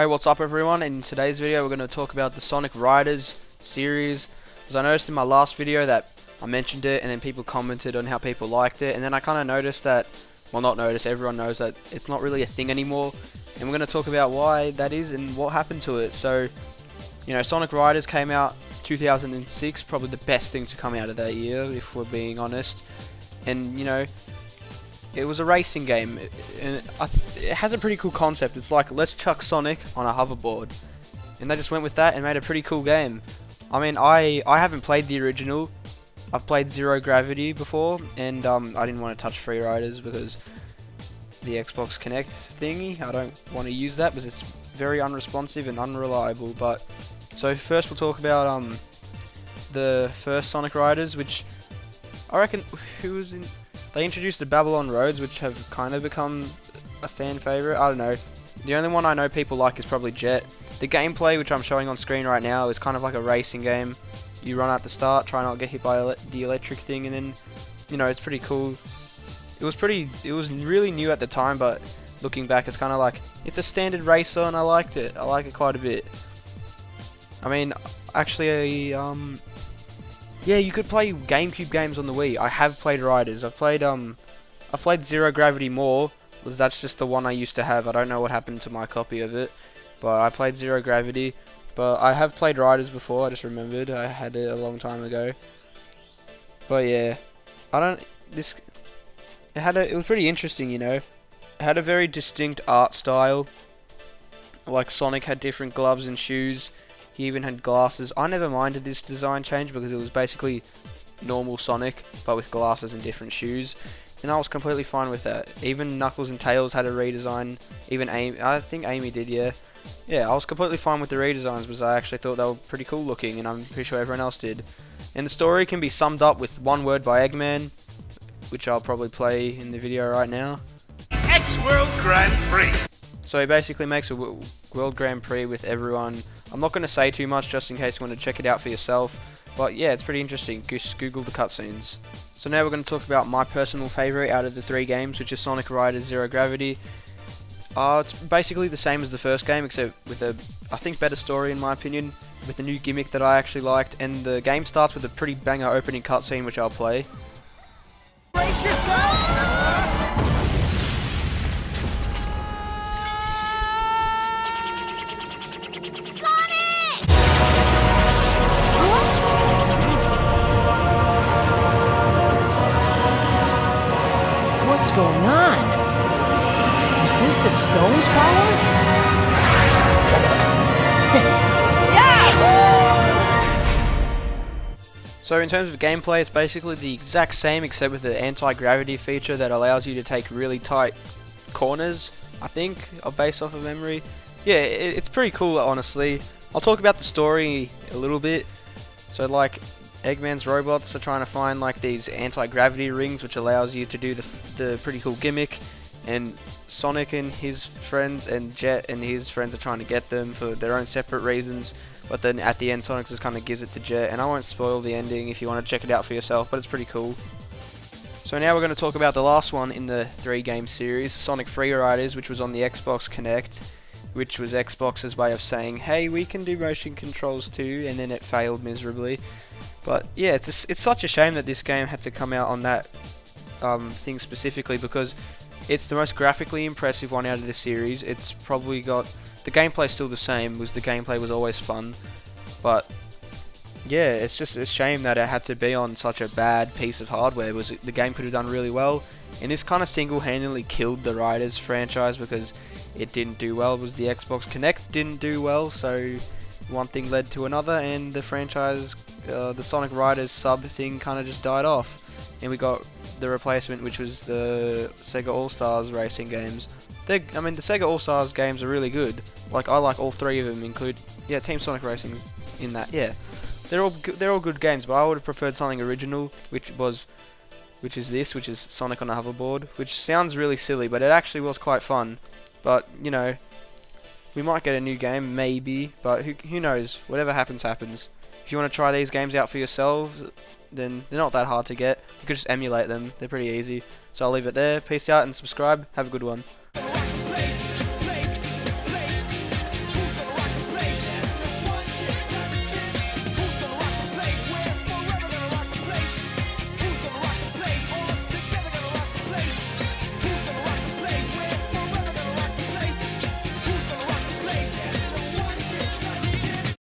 Hey, what's up everyone? In today's video we're going to talk about the Sonic Riders series, because I noticed in my last video that I mentioned it and then people commented on how people liked it, and then I kind of noticed that, well, not noticed, everyone knows that it's not really a thing anymore, and we're going to talk about why that is and what happened to it. So, you know, Sonic Riders came out 2006, probably the best thing to come out of that year if we're being honest, and you know, it was a racing game, and it has a pretty cool concept. It's like, let's chuck Sonic on a hoverboard, and they just went with that and made a pretty cool game. I mean, I haven't played the original. I've played Zero Gravity before, and I didn't want to touch Free Riders because the Xbox Connect thingy, I don't want to use that because it's very unresponsive and unreliable. But so first we'll talk about the first Sonic Riders, which I reckon they introduced the Babylon Roads, which have kind of become a fan favorite. I don't know. The only one I know people like is probably Jet. The gameplay, which I'm showing on screen right now, is kind of like a racing game. You run at the start, try not to get hit by the electric thing, and then, you know, it's pretty cool. It was really new at the time, but looking back, it's kind of like, it's a standard racer, and I liked it. I like it quite a bit. I mean, actually, yeah, you could play GameCube games on the Wii. I have played Riders. I've played Zero Gravity more, because that's just the one I used to have. I don't know what happened to my copy of it, but I played Zero Gravity. But I have played Riders before. I just remembered I had it a long time ago. But yeah, it was pretty interesting, you know. It had a very distinct art style. Like Sonic had different gloves and shoes. He even had glasses. I never minded this design change because it was basically normal Sonic, but with glasses and different shoes. And I was completely fine with that. Even Knuckles and Tails had a redesign. Even Amy, I think Amy did, yeah. Yeah, I was completely fine with the redesigns because I actually thought they were pretty cool looking, and I'm pretty sure everyone else did. And the story can be summed up with one word by Eggman, which I'll probably play in the video right now. X World Grand Prix! So he basically makes a World Grand Prix with everyone. I'm not going to say too much just in case you want to check it out for yourself, but yeah, it's pretty interesting. Just Google the cutscenes. So now we're going to talk about my personal favourite out of the three games, which is Sonic Riders Zero Gravity. It's basically the same as the first game, except with a, I think, better story in my opinion, with a new gimmick that I actually liked, and the game starts with a pretty banger opening cutscene, which I'll play. Brace yourself! What's going on? Is this the Stone's power? So in terms of gameplay, it's basically the exact same except with the anti-gravity feature that allows you to take really tight corners, I think, based off of memory. Yeah, it's pretty cool, honestly. I'll talk about the story a little bit. So like, Eggman's robots are trying to find like these anti-gravity rings, which allows you to do the pretty cool gimmick, and Sonic and his friends and Jet and his friends are trying to get them for their own separate reasons, but then at the end Sonic just kind of gives it to Jet, and I won't spoil the ending if you want to check it out for yourself, but it's pretty cool. So now we're going to talk about the last one in the 3-game series, Sonic Free Riders, which was on the Xbox Connect, which was Xbox's way of saying, hey, we can do motion controls too, and then it failed miserably. But yeah, it's such a shame that this game had to come out on that thing specifically, because it's the most graphically impressive one out of the series. It's probably got, the gameplay's still the same, because the gameplay was always fun, but yeah, it's just a shame that it had to be on such a bad piece of hardware. The game could have done really well, and this kind of single-handedly killed the Riders franchise because it didn't do well. Was the Xbox Connect didn't do well, so one thing led to another, and the franchise, the Sonic Riders sub thing kind of just died off, and we got the replacement, which was the Sega All-Stars racing games. I mean, the Sega All-Stars games are really good. Like, I like all three of them, yeah, Team Sonic Racing's in that, yeah. They're all good games, but I would have preferred something original, which is Sonic on a hoverboard, which sounds really silly, but it actually was quite fun. But, you know, we might get a new game, maybe, but who knows? Whatever happens, happens. If you want to try these games out for yourselves, then they're not that hard to get. You could just emulate them. They're pretty easy. So I'll leave it there. Peace out and subscribe. Have a good one.